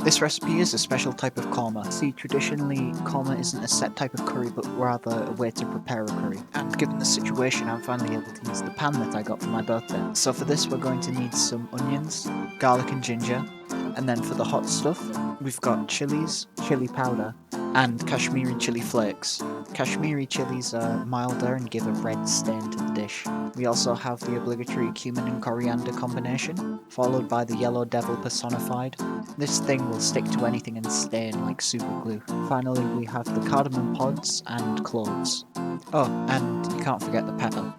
This recipe is a special type of korma. See, traditionally, korma isn't a set type of curry, but rather a way to prepare a curry. And given the situation, I'm finally able to use the pan that I got for my birthday. So for this, we're going to need some onions, garlic and ginger, and then for the hot stuff, we've got chilies, chili powder, and Kashmiri chili flakes. Kashmiri chilies are milder and give a red stain to the dish. We also have the obligatory cumin and coriander combination, followed by the yellow devil personified. This thing will stick to anything and stain like super glue. Finally, we have the cardamom pods and cloves. Oh, and you can't forget the pepper.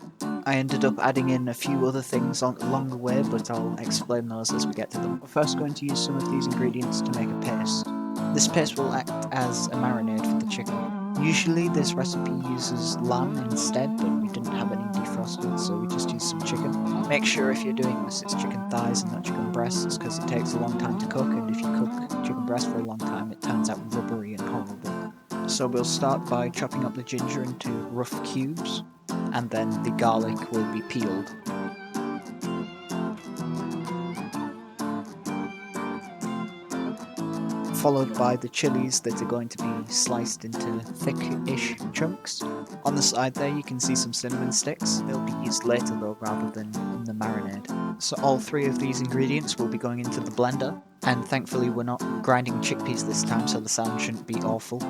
I ended up adding in a few other things along the way, but I'll explain those as we get to them. We're first going to use some of these ingredients to make a paste. This paste will act as a marinade for the chicken. Usually this recipe uses lamb instead, but we didn't have any defrosted, so we just used some chicken. Make sure if you're doing this it's chicken thighs and not chicken breasts, because it takes a long time to cook, and if you cook chicken breast for a long time it turns out rubbery and horrible. So we'll start by chopping up the ginger into rough cubes, and then the garlic will be peeled. Followed by the chilies that are going to be sliced into thick-ish chunks. On the side there you can see some cinnamon sticks. They'll be used later though rather than in the marinade. So all three of these ingredients will be going into the blender, and thankfully we're not grinding chickpeas this time so the sound shouldn't be awful.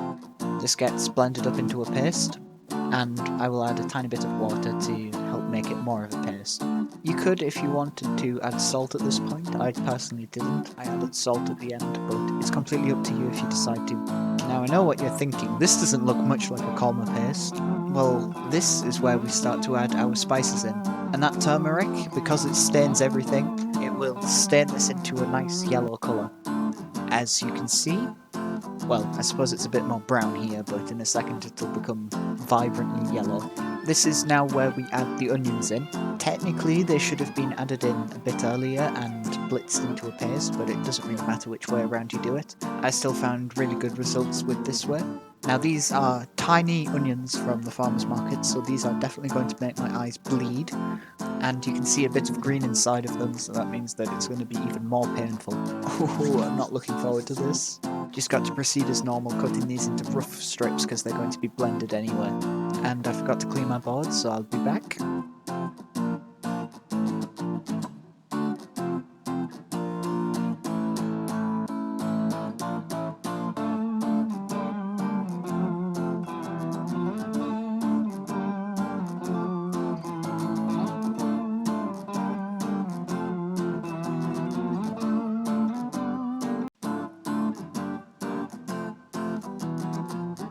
This gets blended up into a paste, and I will add a tiny bit of water to help make it more of a paste. You could, if you wanted to, add salt at this point. I personally didn't. I added salt at the end, but it's completely up to you if you decide to. Now I know what you're thinking, this doesn't look much like a korma paste. Well, this is where we start to add our spices in. And that turmeric, because it stains everything, it will stain this into a nice yellow colour. As you can see, well, I suppose it's a bit more brown here, but in a second it'll become vibrantly yellow. This is now where we add the onions in. Technically they should have been added in a bit earlier and blitzed into a paste, but it doesn't really matter which way around you do it. I still found really good results with this way. Now these are tiny onions from the farmer's market, so these are definitely going to make my eyes bleed. And you can see a bit of green inside of them, so that means that it's going to be even more painful. Oh, I'm not looking forward to this. Just got to proceed as normal, cutting these into rough strips because they're going to be blended anyway. And I forgot to clean my board, so I'll be back.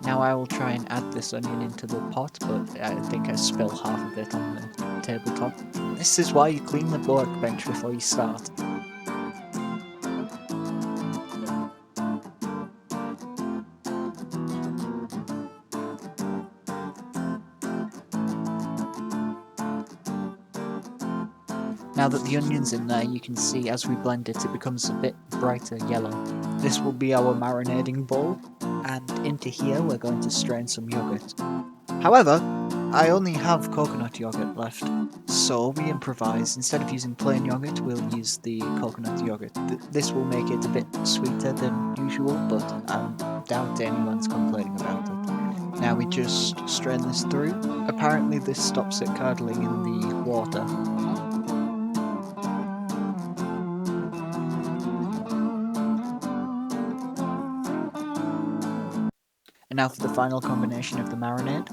Now I will try and add this onion into the pot, but I think I spill half of it on the tabletop. This is why you clean the workbench before you start. Now that the onion's in there, you can see as we blend it, it becomes a bit brighter yellow. This will be our marinading bowl, and into here we're going to strain some yogurt. However, I only have coconut yogurt left, so we improvise. Instead of using plain yogurt, we'll use the coconut yogurt. This will make it a bit sweeter than usual, but I doubt anyone's complaining about it. Now we just strain this through. Apparently this stops it curdling in the water. And now for the final combination of the marinade.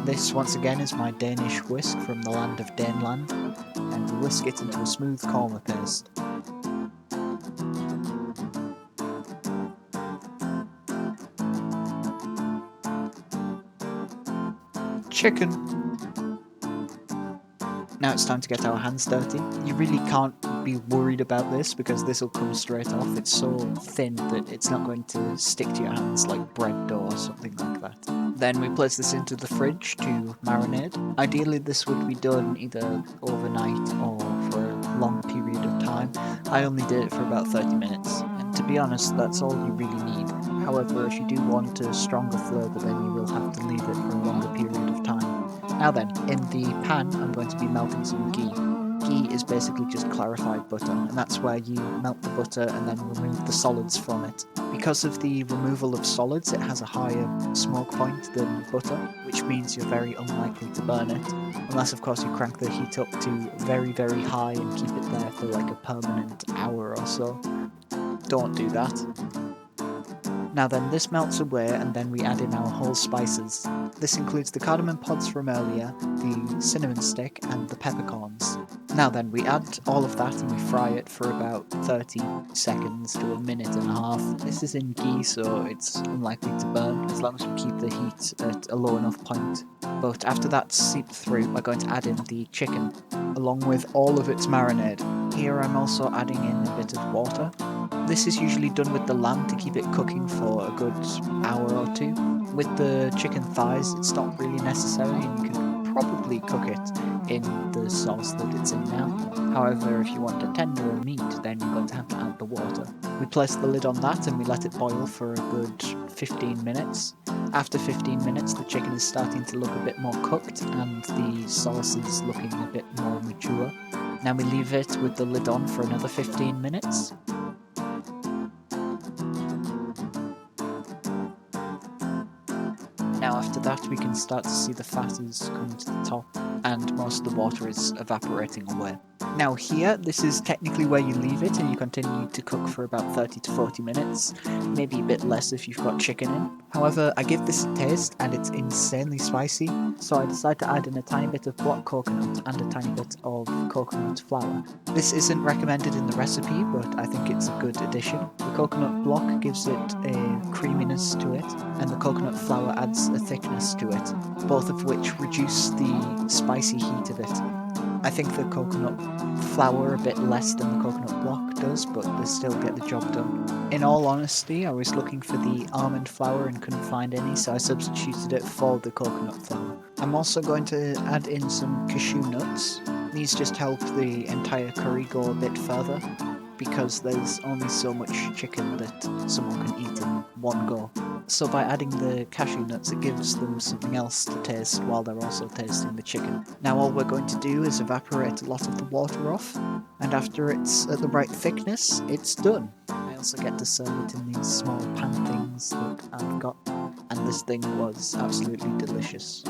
This once again is my Danish whisk from the land of Daneland, and we whisk it into a smooth korma paste. Chicken! Now it's time to get our hands dirty. You really can't be worried about this because this will come straight off. It's so thin that it's not going to stick to your hands like bread dough or something like that. Then we place this into the fridge to marinate. Ideally this would be done either overnight or for a long period of time. I only did it for about 30 minutes. And to be honest, that's all you really need. However, if you do want a stronger flavour, then you will have to leave it for a longer period of time. Now then, in the pan I'm going to be melting some ghee. Ghee is basically just clarified butter, and that's where you melt the butter and then remove the solids from it. Because of the removal of solids, it has a higher smoke point than butter, which means you're very unlikely to burn it, unless of course you crank the heat up to very, very high and keep it there for like a permanent hour or so. Don't do that. Now then, this melts away and then we add in our whole spices. This includes the cardamom pods from earlier, the cinnamon stick and the peppercorns. Now then, we add all of that and we fry it for about 30 seconds to a minute and a half. This is in ghee, so it's unlikely to burn as long as we keep the heat at a low enough point. But after that's seeped through, we're going to add in the chicken, along with all of its marinade. Here I'm also adding in a bit of water. This is usually done with the lamb to keep it cooking for a good hour or two. With the chicken thighs, it's not really necessary and you can probably cook it in the sauce that it's in now. However, if you want a tenderer meat, then you're going to have to add the water. We place the lid on that and we let it boil for a good 15 minutes. After 15 minutes, the chicken is starting to look a bit more cooked and the sauce is looking a bit more mature. Now we leave it with the lid on for another 15 minutes. Now after that we can start to see the fat is coming to the top and most of the water is evaporating away. Now here, this is technically where you leave it and you continue to cook for about 30 to 40 minutes, maybe a bit less if you've got chicken in. However, I give this a taste and it's insanely spicy, so I decide to add in a tiny bit of block coconut and a tiny bit of coconut flour. This isn't recommended in the recipe, but I think it's a good addition. The coconut block gives it a creaminess to it, and the coconut flour adds a thickness to it, both of which reduce the spicy heat of it. I think the coconut flour a bit less than the coconut block does, but they still get the job done. In all honesty, I was looking for the almond flour and couldn't find any, so I substituted it for the coconut flour. I'm also going to add in some cashew nuts. These just help the entire curry go a bit further, because there's only so much chicken that someone can eat in one go. So by adding the cashew nuts, it gives them something else to taste while they're also tasting the chicken. Now all we're going to do is evaporate a lot of the water off, and after it's at the right thickness, it's done. I also get to serve it in these small pan things that I've got, and this thing was absolutely delicious.